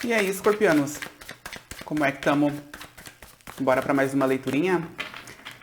E aí, escorpianos? Como é que estamos? Bora para mais uma leiturinha?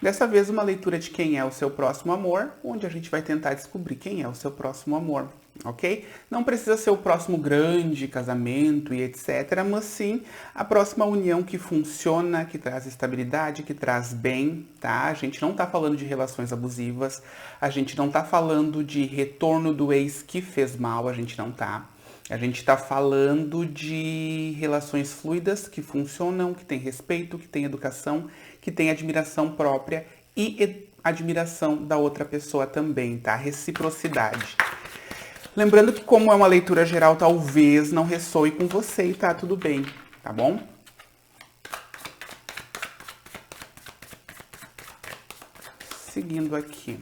Dessa vez uma leitura de quem é o seu próximo amor, onde a gente vai tentar descobrir quem é o seu próximo amor, ok? Não precisa ser o próximo grande casamento e etc, mas sim a próxima união que funciona, que traz estabilidade, que traz bem, tá? A gente não tá falando de relações abusivas, a gente não tá falando de retorno do ex que fez mal, a gente não tá. A gente está falando de relações fluidas que funcionam, que tem respeito, que tem educação, que tem admiração própria e admiração da outra pessoa também, tá? Reciprocidade. Lembrando que como é uma leitura geral, talvez não ressoe com você e tá tudo bem, tá bom? Seguindo aqui.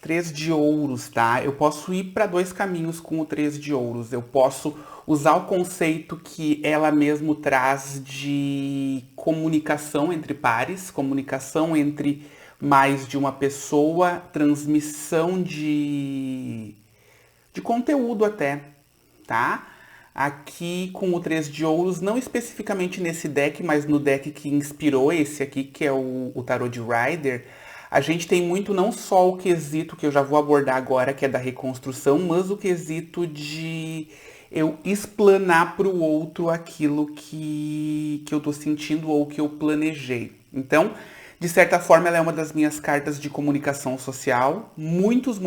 3 de ouros, tá? Eu posso ir para dois caminhos com o 3 de ouros. Eu posso usar o conceito que ela mesmo traz de comunicação entre pares, comunicação entre mais de uma pessoa, transmissão de conteúdo até, tá? Aqui com o 3 de ouros, não especificamente nesse deck, mas no deck que inspirou esse aqui, que é o Tarot de Rider, a gente tem muito não só o quesito que eu já vou abordar agora, que é da reconstrução, mas o quesito de eu explanar para o outro aquilo que eu tô sentindo ou que eu planejei. Então, de certa forma, ela é uma das minhas cartas de comunicação social. Muitos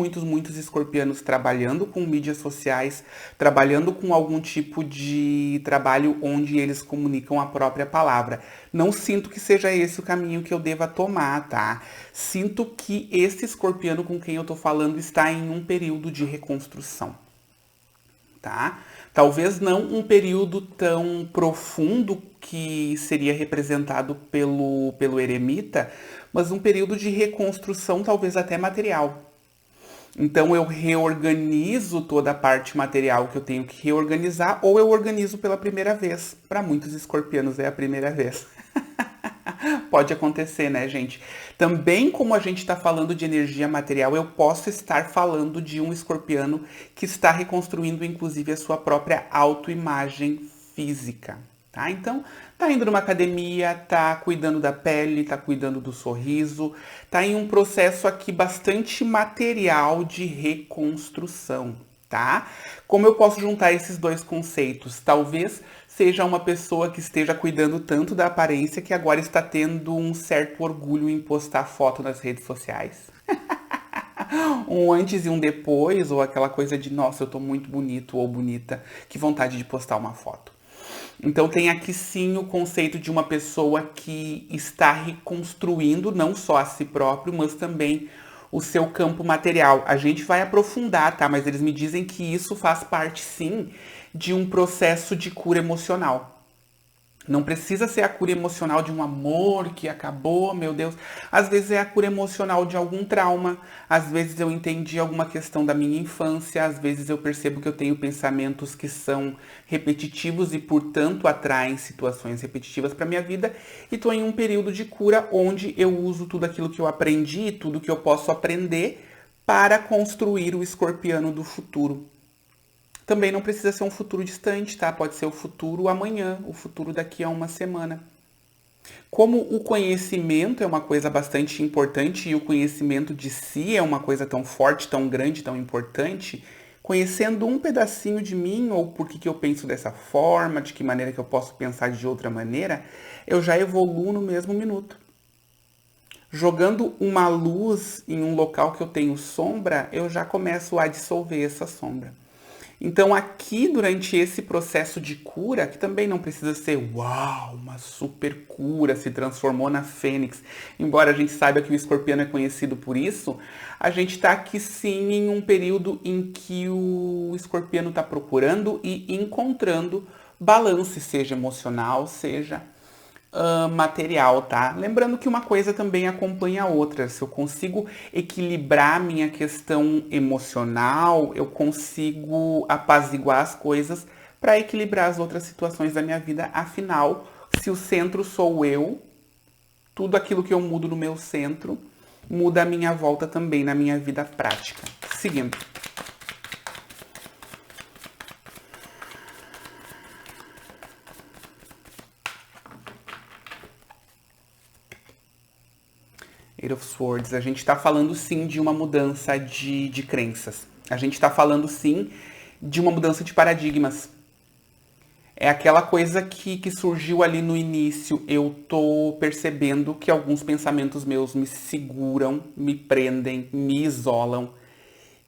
escorpianos trabalhando com mídias sociais, trabalhando com algum tipo de trabalho onde eles comunicam a própria palavra. Não sinto que seja esse o caminho que eu deva tomar, tá? Sinto que esse escorpiano com quem eu tô falando está em um período de reconstrução, tá? Talvez não um período tão profundo que seria representado pelo eremita, mas um período de reconstrução, talvez até material. Então eu reorganizo toda a parte material que eu tenho que reorganizar, ou eu organizo pela primeira vez. Para muitos escorpianos é a primeira vez. Pode acontecer, né, gente? Também, como a gente está falando de energia material, eu posso estar falando de um escorpiano que está reconstruindo, inclusive, a sua própria autoimagem física, tá? Então, tá indo numa academia, tá cuidando da pele, tá cuidando do sorriso, tá em um processo aqui bastante material de reconstrução, tá? Como eu posso juntar esses dois conceitos? Talvez seja uma pessoa que esteja cuidando tanto da aparência que agora está tendo um certo orgulho em postar foto nas redes sociais. Um antes e um depois, ou aquela coisa de, nossa, eu tô muito bonito ou bonita, que vontade de postar uma foto. Então tem aqui sim o conceito de uma pessoa que está reconstruindo não só a si próprio, mas também o seu campo material. A gente vai aprofundar, tá? Mas eles me dizem que isso faz parte sim de um processo de cura emocional. Não precisa ser a cura emocional de um amor que acabou, meu Deus. Às vezes é a cura emocional de algum trauma. Às vezes eu entendi alguma questão da minha infância. Às vezes eu percebo que eu tenho pensamentos que são repetitivos e, portanto, atraem situações repetitivas para minha vida. E estou em um período de cura onde eu uso tudo aquilo que eu aprendi, tudo que eu posso aprender para construir o escorpiano do futuro. Também não precisa ser um futuro distante, tá? Pode ser o futuro amanhã, o futuro daqui a uma semana. Como o conhecimento é uma coisa bastante importante e o conhecimento de si é uma coisa tão forte, tão grande, tão importante, conhecendo um pedacinho de mim ou por que eu penso dessa forma, de que maneira que eu posso pensar de outra maneira, eu já evoluo no mesmo minuto. Jogando uma luz em um local que eu tenho sombra, eu já começo a dissolver essa sombra. Então, aqui, durante esse processo de cura, que também não precisa ser, uau, uma super cura, se transformou na fênix, embora a gente saiba que o escorpiano é conhecido por isso, a gente está aqui sim em um período em que o escorpiano está procurando e encontrando balance, seja emocional, seja material, tá? Lembrando que uma coisa também acompanha a outra. Se eu consigo equilibrar minha questão emocional, eu consigo apaziguar as coisas para equilibrar as outras situações da minha vida. Afinal, se o centro sou eu, tudo aquilo que eu mudo no meu centro muda a minha volta também na minha vida prática. Seguindo. Eight of Swords. A gente está falando sim de uma mudança de crenças. A gente está falando sim de uma mudança de paradigmas. É aquela coisa que surgiu ali no início. Eu tô percebendo que alguns pensamentos meus me seguram, me prendem, me isolam.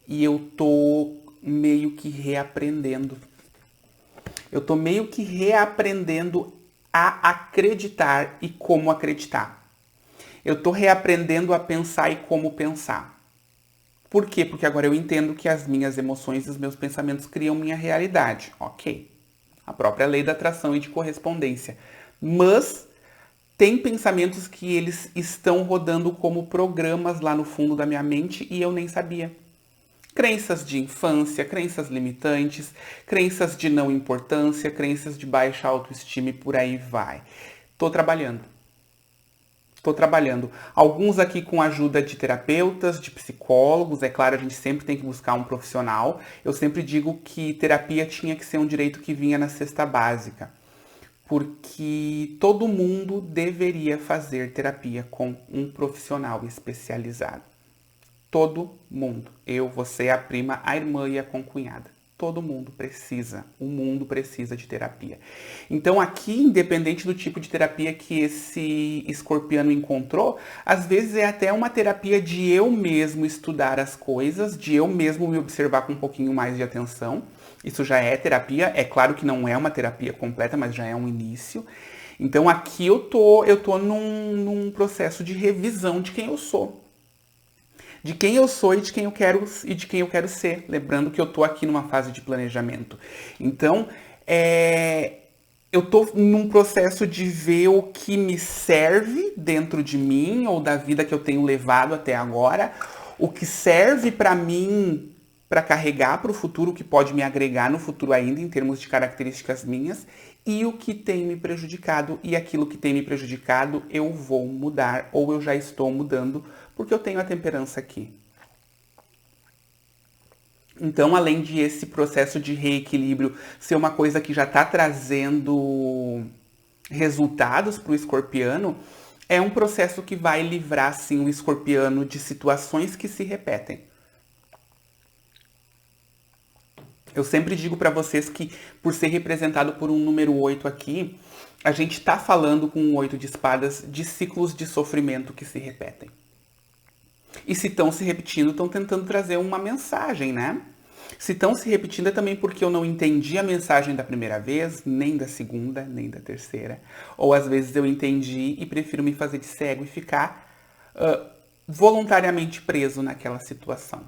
E eu tô meio que reaprendendo. Eu tô meio que reaprendendo a acreditar e como acreditar. Eu tô reaprendendo a pensar e como pensar. Por quê? Porque agora eu entendo que as minhas emoções e os meus pensamentos criam minha realidade. Ok. A própria lei da atração e de correspondência. Mas tem pensamentos que eles estão rodando como programas lá no fundo da minha mente e eu nem sabia. Crenças de infância, crenças limitantes, crenças de não importância, crenças de baixa autoestima e por aí vai. Tô trabalhando. Estou trabalhando. Alguns aqui com a ajuda de terapeutas, de psicólogos. É claro, a gente sempre tem que buscar um profissional. Eu sempre digo que terapia tinha que ser um direito que vinha na cesta básica. Porque todo mundo deveria fazer terapia com um profissional especializado. Todo mundo. Eu, você, a prima, a irmã e a concunhada. Todo mundo precisa. O mundo precisa de terapia. Então aqui, independente do tipo de terapia que esse escorpiano encontrou, às vezes é até uma terapia de eu mesmo estudar as coisas, de eu mesmo me observar com um pouquinho mais de atenção. Isso já é terapia. É claro que não é uma terapia completa, mas já é um início. Então aqui eu tô num processo de revisão de quem eu sou. De quem eu sou e de quem eu quero ser. Lembrando que eu tô aqui numa fase de planejamento. Então, eu tô num processo de ver o que me serve dentro de mim ou da vida que eu tenho levado até agora, o que serve para mim para carregar para o futuro, o que pode me agregar no futuro ainda em termos de características minhas, e o que tem me prejudicado, e aquilo que tem me prejudicado eu vou mudar ou eu já estou mudando porque eu tenho a temperança aqui. Então, além de esse processo de reequilíbrio ser uma coisa que já está trazendo resultados para o escorpiano, é um processo que vai livrar, sim, o escorpiano de situações que se repetem. Eu sempre digo para vocês que, por ser representado por um número 8 aqui, a gente está falando com o 8 de espadas de ciclos de sofrimento que se repetem. E se estão se repetindo, estão tentando trazer uma mensagem, né? Se estão se repetindo é também porque eu não entendi a mensagem da primeira vez, nem da segunda, nem da terceira. Ou às vezes eu entendi e prefiro me fazer de cego e ficar voluntariamente preso naquela situação.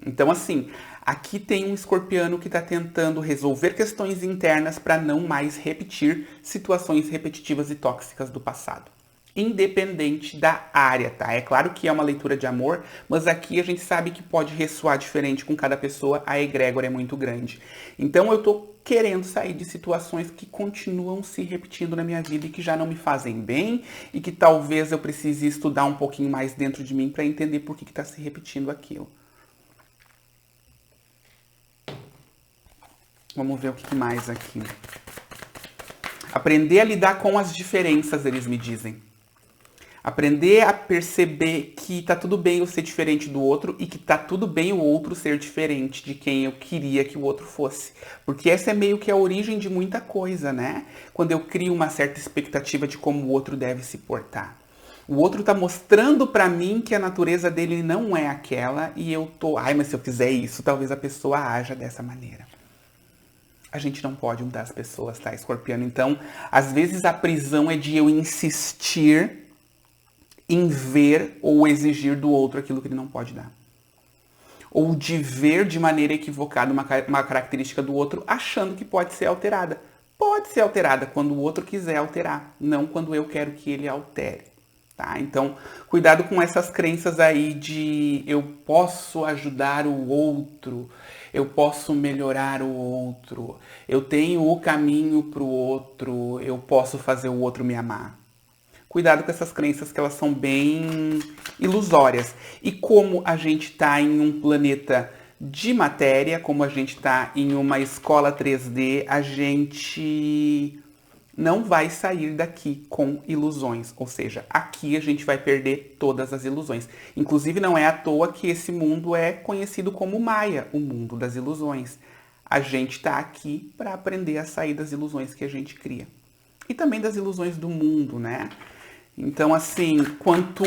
Então, assim, aqui tem um escorpiano que está tentando resolver questões internas para não mais repetir situações repetitivas e tóxicas do passado. Independente da área, tá? É claro que é uma leitura de amor, mas aqui a gente sabe que pode ressoar diferente com cada pessoa, a egrégora é muito grande. Então eu tô querendo sair de situações que continuam se repetindo na minha vida e que já não me fazem bem e que talvez eu precise estudar um pouquinho mais dentro de mim para entender por que está se repetindo aquilo. Vamos ver o que mais aqui. Aprender a lidar com as diferenças, eles me dizem. Aprender a perceber que tá tudo bem eu ser diferente do outro e que tá tudo bem o outro ser diferente de quem eu queria que o outro fosse. Porque essa é meio que a origem de muita coisa, né? Quando eu crio uma certa expectativa de como o outro deve se portar. O outro tá mostrando pra mim que a natureza dele não é aquela e eu tô, mas se eu fizer isso, talvez a pessoa haja dessa maneira. A gente não pode mudar as pessoas, tá, escorpiano? Então, às vezes a prisão é de eu insistir em ver ou exigir do outro aquilo que ele não pode dar. Ou de ver de maneira equivocada uma característica do outro achando que pode ser alterada. Pode ser alterada quando o outro quiser alterar, não quando eu quero que ele altere. Tá? Então, cuidado com essas crenças aí de eu posso ajudar o outro, eu posso melhorar o outro, eu tenho o caminho para o outro, eu posso fazer o outro me amar. Cuidado com essas crenças que elas são bem ilusórias. E como a gente está em um planeta de matéria, como a gente está em uma escola 3D, a gente não vai sair daqui com ilusões. Ou seja, aqui a gente vai perder todas as ilusões. Inclusive, não é à toa que esse mundo é conhecido como Maia, o mundo das ilusões. A gente está aqui para aprender a sair das ilusões que a gente cria. E também das ilusões do mundo, né? Então, assim, quanto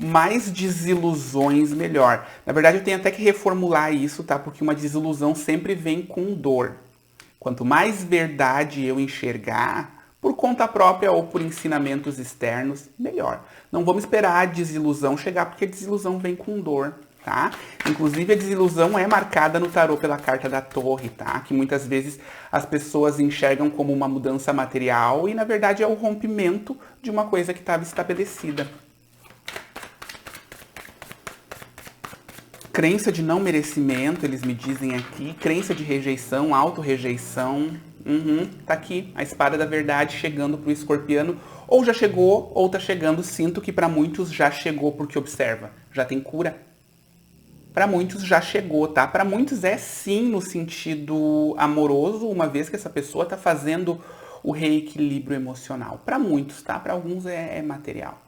mais desilusões, melhor. Na verdade, eu tenho até que reformular isso, tá? Porque uma desilusão sempre vem com dor. Quanto mais verdade eu enxergar, por conta própria ou por ensinamentos externos, melhor. Não vamos esperar a desilusão chegar, porque a desilusão vem com dor, tá? Inclusive, a desilusão é marcada no tarô pela carta da Torre, tá? Que muitas vezes as pessoas enxergam como uma mudança material e, na verdade, é o rompimento de uma coisa que estava estabelecida. Crença de não merecimento, eles me dizem aqui. Crença de rejeição, autorrejeição. Tá aqui, a espada da verdade chegando pro escorpiano. Ou já chegou, ou tá chegando. Sinto que para muitos já chegou, porque observa, já tem cura. Para muitos já chegou, tá? Para muitos é sim no sentido amoroso, uma vez que essa pessoa tá fazendo o reequilíbrio emocional. Para muitos, tá? Para alguns é material.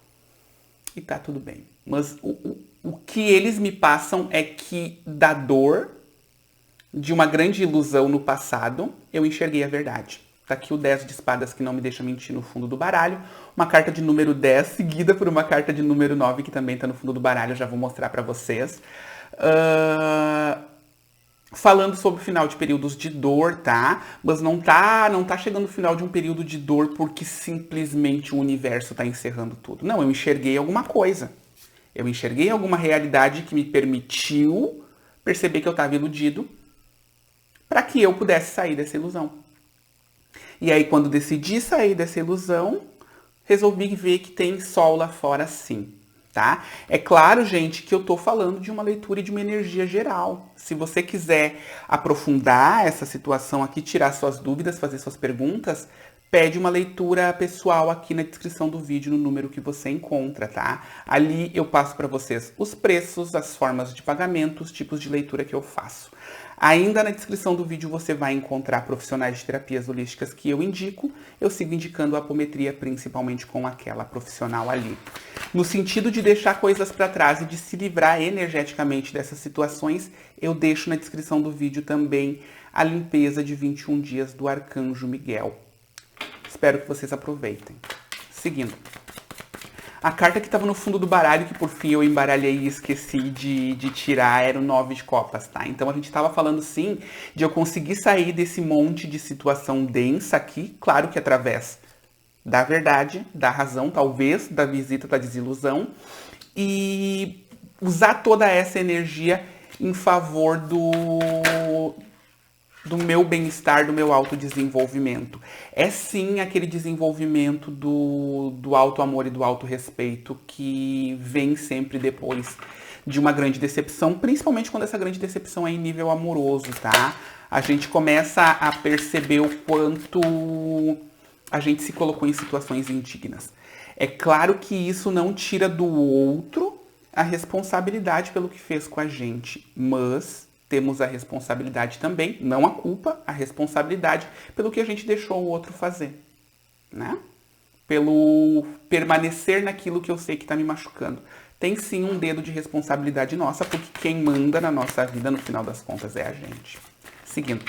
E tá tudo bem. Mas o que eles me passam é que da dor de uma grande ilusão no passado, eu enxerguei a verdade. Tá aqui o 10 de espadas que não me deixa mentir no fundo do baralho. Uma carta de número 10, seguida por uma carta de número 9, que também tá no fundo do baralho, eu já vou mostrar pra vocês. Falando sobre o final de períodos de dor, tá? Mas não tá chegando o final de um período de dor porque simplesmente o universo tá encerrando tudo. Não, eu enxerguei alguma coisa. Eu enxerguei alguma realidade que me permitiu perceber que eu estava iludido para que eu pudesse sair dessa ilusão. E aí, quando decidi sair dessa ilusão, resolvi ver que tem sol lá fora sim, tá? É claro, gente, que eu tô falando de uma leitura e de uma energia geral. Se você quiser aprofundar essa situação aqui, tirar suas dúvidas, fazer suas perguntas, pede uma leitura pessoal aqui na descrição do vídeo, no número que você encontra, tá? Ali eu passo para vocês os preços, as formas de pagamento, os tipos de leitura que eu faço. Ainda na descrição do vídeo você vai encontrar profissionais de terapias holísticas que eu indico. Eu sigo indicando a apometria, principalmente com aquela profissional ali. No sentido de deixar coisas para trás e de se livrar energeticamente dessas situações, eu deixo na descrição do vídeo também a limpeza de 21 dias do Arcanjo Miguel. Espero que vocês aproveitem. Seguindo. A carta que estava no fundo do baralho, que por fim eu embaralhei e esqueci de tirar, era o 9 de copas, tá? Então a gente estava falando sim de eu conseguir sair desse monte de situação densa aqui, claro que através da verdade, da razão, talvez, da visita da desilusão, e usar toda essa energia em favor do meu bem-estar, do meu autodesenvolvimento. É sim aquele desenvolvimento do auto-amor e do auto-respeito que vem sempre depois de uma grande decepção, principalmente quando essa grande decepção é em nível amoroso, tá? A gente começa a perceber o quanto a gente se colocou em situações indignas. É claro que isso não tira do outro a responsabilidade pelo que fez com a gente, mas temos a responsabilidade também, não a culpa, a responsabilidade pelo que a gente deixou o outro fazer, né? Pelo permanecer naquilo que eu sei que está me machucando. Tem sim um dedo de responsabilidade nossa, porque quem manda na nossa vida, no final das contas, é a gente. Seguindo.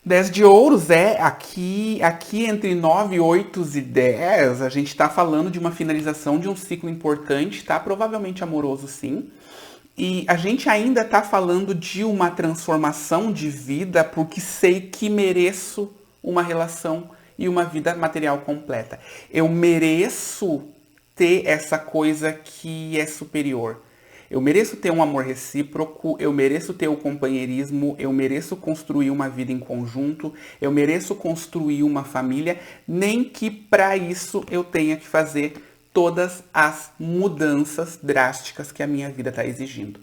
10 de ouros é aqui entre 9, 8 e 10, a gente está falando de uma finalização de um ciclo importante, tá? Provavelmente amoroso, sim. E a gente ainda está falando de uma transformação de vida porque sei que mereço uma relação e uma vida material completa. Eu mereço ter essa coisa que é superior. Eu mereço ter um amor recíproco, eu mereço ter o companheirismo, eu mereço construir uma vida em conjunto, eu mereço construir uma família, nem que para isso eu tenha que fazer todas as mudanças drásticas que a minha vida está exigindo.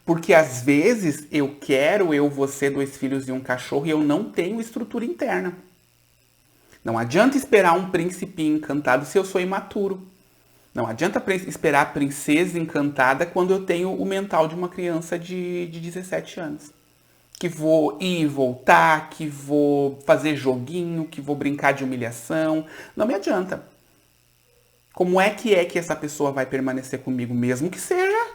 Porque às vezes eu quero, você, 2 filhos e um cachorro, e eu não tenho estrutura interna. Não adianta esperar um príncipe encantado se eu sou imaturo. Não adianta esperar a princesa encantada quando eu tenho o mental de uma criança de 17 anos. que vou ir e voltar, que vou fazer joguinho, que vou brincar de humilhação. Não me adianta. Como é que essa pessoa vai permanecer comigo, mesmo que seja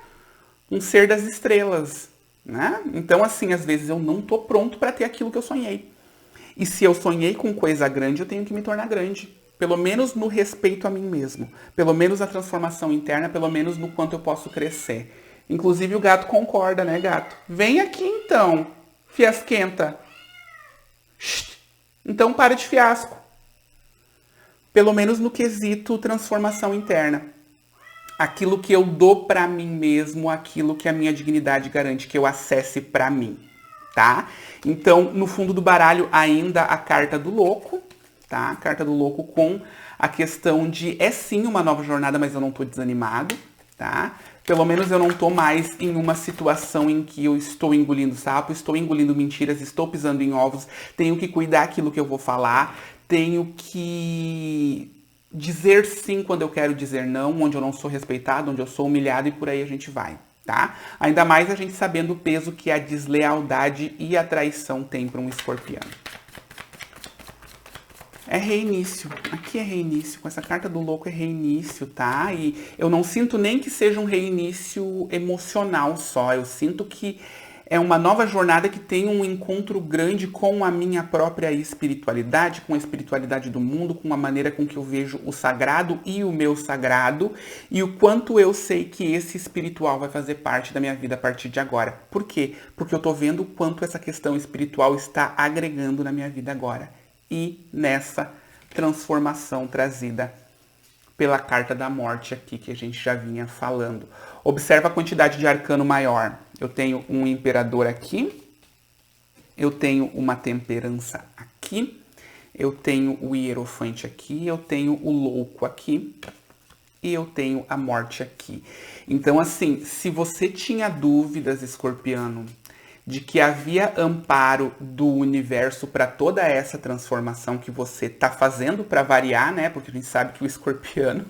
um ser das estrelas, né? Então, assim, às vezes eu não tô pronto para ter aquilo que eu sonhei. E se eu sonhei com coisa grande, eu tenho que me tornar grande. Pelo menos no respeito a mim mesmo. Pelo menos na transformação interna, pelo menos no quanto eu posso crescer. Inclusive o gato concorda, né, gato? Vem aqui então, fiasquenta. Então para de fiasco. Pelo menos no quesito transformação interna. Aquilo que eu dou pra mim mesmo, aquilo que a minha dignidade garante que eu acesse pra mim, tá? Então, no fundo do baralho, ainda a carta do louco, tá? A carta do louco com a questão de é sim uma nova jornada, mas eu não tô desanimado, tá? Pelo menos eu não tô mais em uma situação em que eu estou engolindo sapo, estou engolindo mentiras, estou pisando em ovos, tenho que cuidar aquilo que eu vou falar, tenho que dizer sim quando eu quero dizer não, onde eu não sou respeitado, onde eu sou humilhado e por aí a gente vai, tá? Ainda mais a gente sabendo o peso que a deslealdade e a traição tem para um escorpião. É reinício. Aqui é reinício. Com essa carta do louco é reinício, tá? E eu não sinto nem que seja um reinício emocional só. Eu sinto que é uma nova jornada que tem um encontro grande com a minha própria espiritualidade, com a espiritualidade do mundo, com a maneira com que eu vejo o sagrado e o meu sagrado, e o quanto eu sei que esse espiritual vai fazer parte da minha vida a partir de agora. Por quê? Porque eu tô vendo o quanto essa questão espiritual está agregando na minha vida agora. E nessa transformação trazida pela carta da morte aqui, que a gente já vinha falando. Observa a quantidade de arcano maior. Eu tenho um imperador aqui, eu tenho uma temperança aqui, eu tenho o hierofante aqui, eu tenho o louco aqui e eu tenho a morte aqui. Então, assim, se você tinha dúvidas, escorpiano, de que havia amparo do universo para toda essa transformação que você está fazendo para variar, né? Porque a gente sabe que o escorpiano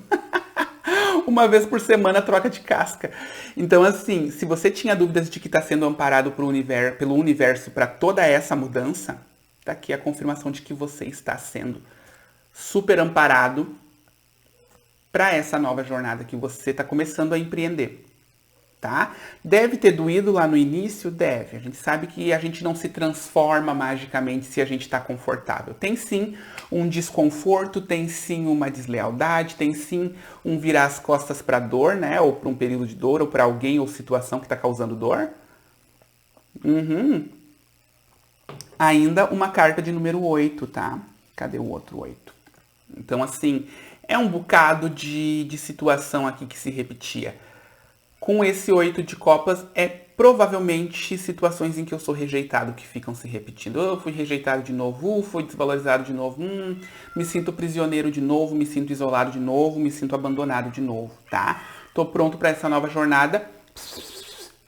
uma vez por semana troca de casca. Então, assim, se você tinha dúvidas de que está sendo amparado pelo universo para toda essa mudança, tá aqui a confirmação de que você está sendo super amparado para essa nova jornada que você está começando a empreender. Tá? Deve ter doído lá no início? Deve. A gente sabe que a gente não se transforma magicamente se a gente está confortável. Tem sim um desconforto, tem sim uma deslealdade, tem sim um virar as costas para dor, né? Ou para um período de dor, ou para alguém ou situação que está causando dor. Ainda uma carta de número 8, tá? Cadê o outro 8? Então, assim, é um bocado de situação aqui que se repetia. Com esse 8 de copas, é provavelmente situações em que eu sou rejeitado que ficam se repetindo. Eu fui rejeitado de novo, fui desvalorizado de novo, me sinto prisioneiro de novo, me sinto isolado de novo, me sinto abandonado de novo, tá? Tô pronto para essa nova jornada.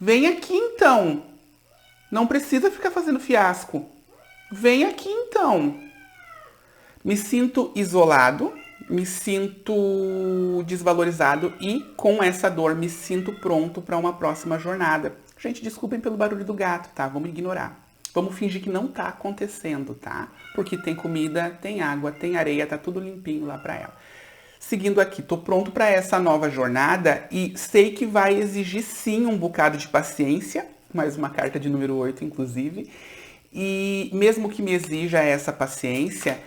Vem aqui então. Não precisa ficar fazendo fiasco. Vem aqui então. Me sinto isolado, me sinto desvalorizado e com essa dor me sinto pronto para uma próxima jornada. Gente, desculpem pelo barulho do gato, tá? Vamos ignorar. Vamos fingir que não tá acontecendo, tá? Porque tem comida, tem água, tem areia, tá tudo limpinho lá para ela. Seguindo aqui, tô pronto para essa nova jornada e sei que vai exigir sim um bocado de paciência, mais uma carta de número 8, inclusive. E mesmo que me exija essa paciência,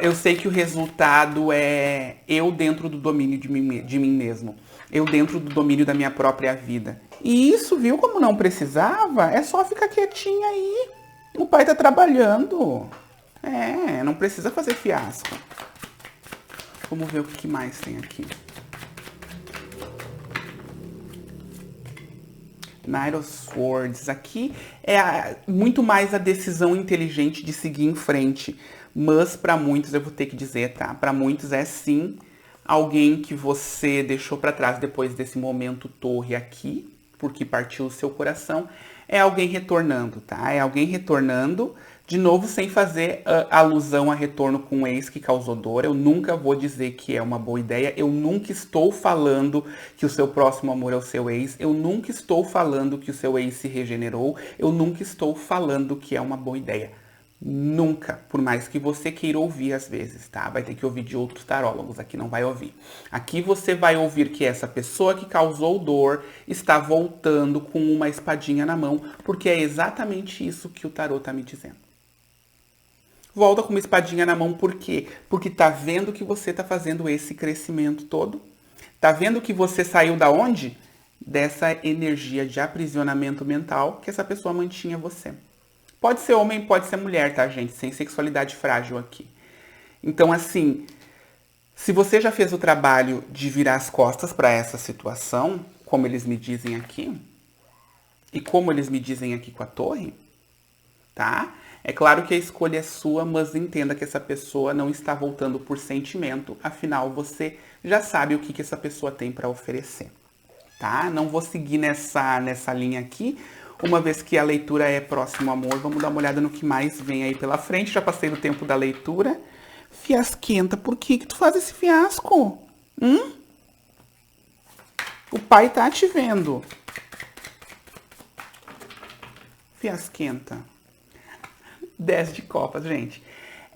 eu sei que o resultado é eu dentro do domínio de mim mesmo. Eu dentro do domínio da minha própria vida. E isso, viu como não precisava? É só ficar quietinha aí. O pai tá trabalhando. Não precisa fazer fiasco. Vamos ver o que mais tem aqui. Knight of Swords. Aqui é muito mais a decisão inteligente de seguir em frente. Mas para muitos, eu vou ter que dizer, tá? Para muitos é sim alguém que você deixou para trás depois desse momento torre aqui, porque partiu o seu coração. É alguém retornando, tá? É alguém retornando De novo, sem fazer alusão a retorno com um ex que causou dor, eu nunca vou dizer que é uma boa ideia, eu nunca estou falando que o seu próximo amor é o seu ex, eu nunca estou falando que o seu ex se regenerou, eu nunca estou falando que é uma boa ideia. Nunca, por mais que você queira ouvir às vezes, tá? Vai ter que ouvir de outros tarólogos, aqui não vai ouvir. Aqui você vai ouvir que essa pessoa que causou dor está voltando com uma espadinha na mão, porque é exatamente isso que o tarô tá me dizendo. Volta com uma espadinha na mão, por quê? Porque tá vendo que você tá fazendo esse crescimento todo. Tá vendo que você saiu da onde? Dessa energia de aprisionamento mental que essa pessoa mantinha você. Pode ser homem, pode ser mulher, tá, gente? Sem sexualidade frágil aqui. Então, assim, se você já fez o trabalho de virar as costas para essa situação, como eles me dizem aqui, e como eles me dizem aqui com a torre, tá? É claro que a escolha é sua, mas entenda que essa pessoa não está voltando por sentimento, afinal você já sabe o que essa pessoa tem para oferecer, tá? Não vou seguir nessa linha aqui, uma vez que a leitura é próximo amor, vamos dar uma olhada no que mais vem aí pela frente. Já passei do tempo da leitura. Fiasquenta, por que tu faz esse fiasco? O pai tá te vendo. Fiasquenta. 10 de copas, gente.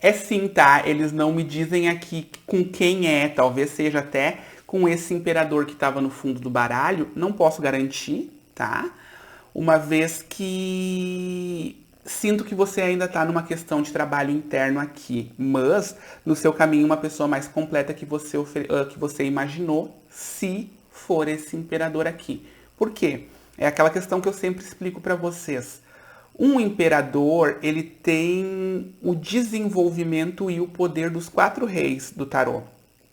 É sim, tá? Eles não me dizem aqui com quem é. Talvez seja até com esse imperador que estava no fundo do baralho. Não posso garantir, tá? Uma vez que sinto que você ainda está numa questão de trabalho interno aqui, mas no seu caminho uma pessoa mais completa que você imaginou, se for esse imperador aqui. Por quê? É aquela questão que eu sempre explico para vocês. Um imperador, ele tem o desenvolvimento e o poder dos 4 reis do tarô.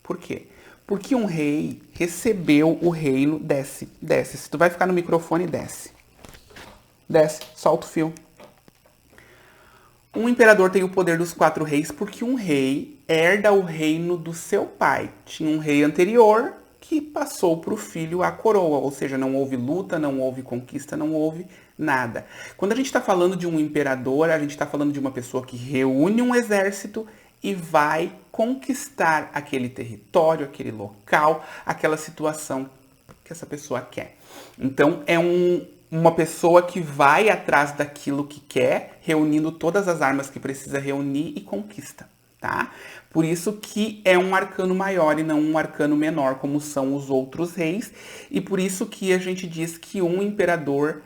Por quê? Porque um rei recebeu o reino, desce. Se tu vai ficar no microfone, desce. Desce, solta o fio. Um imperador tem o poder dos 4 reis porque um rei herda o reino do seu pai. Tinha um rei anterior que passou para o filho a coroa, ou seja, não houve luta, não houve conquista, não houve nada. Quando a gente está falando de um imperador, a gente está falando de uma pessoa que reúne um exército e vai conquistar aquele território, aquele local, aquela situação que essa pessoa quer. Então, é uma pessoa que vai atrás daquilo que quer, reunindo todas as armas que precisa reunir e conquista, tá? Por isso que é um arcano maior e não um arcano menor, como são os outros reis, e por isso que a gente diz que um imperador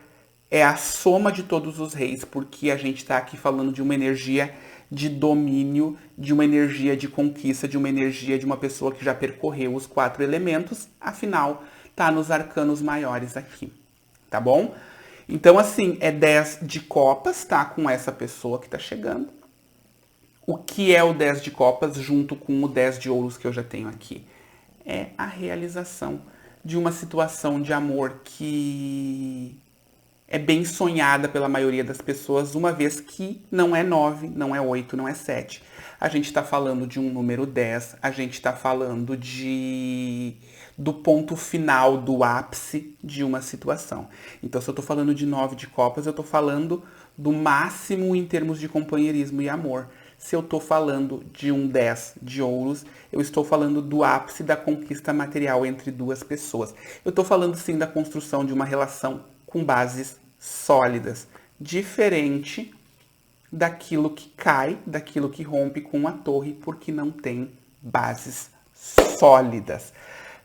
é a soma de todos os reis, porque a gente está aqui falando de uma energia de domínio, de uma energia de conquista, de uma energia de uma pessoa que já percorreu os 4 elementos, afinal, tá nos arcanos maiores aqui. Tá bom? Então, assim, é 10 de copas, tá? Com essa pessoa que tá chegando. O que é o 10 de copas junto com o 10 de ouros que eu já tenho aqui? É a realização de uma situação de amor que é bem sonhada pela maioria das pessoas, uma vez que não é 9, não é 8, não é 7. A gente está falando de um número 10, a gente está falando do ponto final, do ápice de uma situação. Então, se eu estou falando de 9 de copas, eu estou falando do máximo em termos de companheirismo e amor. Se eu estou falando de um 10 de ouros, eu estou falando do ápice da conquista material entre duas pessoas. Eu estou falando, sim, da construção de uma relação com bases sólidas, diferente daquilo que cai, daquilo que rompe com a torre, porque não tem bases sólidas.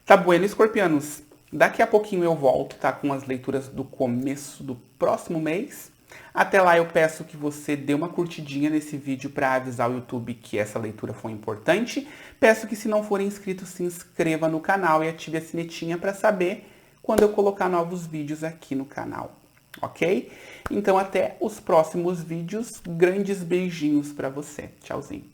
Tá bueno, escorpianos? Daqui a pouquinho eu volto, tá? Com as leituras do começo do próximo mês. Até lá eu peço que você dê uma curtidinha nesse vídeo para avisar o YouTube que essa leitura foi importante. Peço que, se não for inscrito, se inscreva no canal e ative a sinetinha para saber quando eu colocar novos vídeos aqui no canal, ok? Então até os próximos vídeos, grandes beijinhos para você. Tchauzinho.